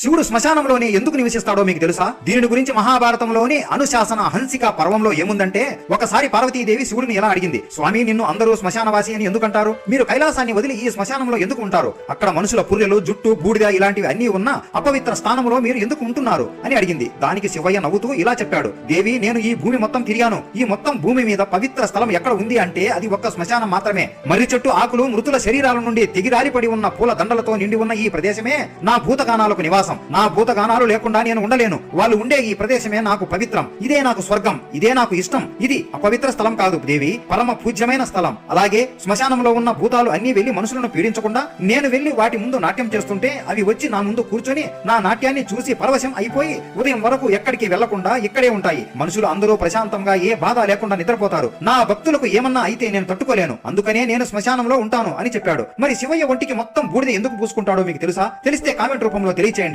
శివుడు శ్మశానంలోనే ఎందుకు నివసిస్తాడో మీకు తెలుసా? దీని గురించి మహాభారతంలోని అనుశాసన హంసిక పర్వంలో ఏముందంటే, ఒకసారి పార్వతీదేవి శివుడిని ఎలా అడిగింది, స్వామి నిన్ను అందరూ శ్మశానవాసి అని ఎందుకంటారు? మీరు కైలాసాన్ని వదిలి ఈ శ్మశానంలో ఎందుకు ఉంటారు? అక్కడ మనుషుల పుర్రెలు, జుట్టు, బూడిద ఇలాంటివి అన్ని ఉన్న అపవిత్ర స్థానంలో మీరు ఎందుకు ఉంటున్నారు అని అడిగింది. దానికి శివయ్య నవ్వుతూ ఇలా చెప్పాడు, దేవి నేను ఈ భూమి మొత్తం తిరిగాను. ఈ మొత్తం భూమి మీద పవిత్ర స్థలం ఎక్కడ ఉంది అంటే అది ఒక్క శ్మశానం మాత్రమే. మర్రి చెట్టు ఆకులు, మృతుల శరీరాల నుండి తెగిరాలిపడి ఉన్న పూల దండలతో నిండి ఉన్న ఈ ప్రదేశమే నా భూతగానాలకు నివాసం. నా భూతగానాలు లేకుండా నేను ఉండలేను. వాళ్ళు ఉండే ఈ ప్రదేశమే నాకు పవిత్రం. ఇదే నాకు స్వర్గం. ఇదే నాకు ఇష్టం. ఇది అపవిత్ర స్థలం కాదు దేవి, పరమ పూజ్యమైన స్థలం. అలాగే శ్మశానంలో ఉన్న భూతాలు అన్ని వెళ్లి మనుషులను పీడించకుండా నేను వెళ్లి వాటి ముందు నాట్యం చేస్తుంటే అవి వచ్చి నా ముందు కూర్చొని నా నాట్యాన్ని చూసి పరవశం అయిపోయి ఉదయం వరకు ఎక్కడికి వెళ్లకుండా ఇక్కడే ఉంటాయి. మనుషులు అందరూ ప్రశాంతంగా ఏ బాధ లేకుండా నిద్రపోతారు. నా భక్తులకు ఏమన్నా అయితే నేను తట్టుకోలేను. అందుకనే నేను శ్మశానంలో ఉంటాను అని చెప్పాడు. మరి శివయ్య ఒంటికి మొత్తం బూడిద ఎందుకు పూసుకుంటాడో మీకు తెలుసా? తెలిస్తే కామెంట్ రూపంలో తెలియచేయండి.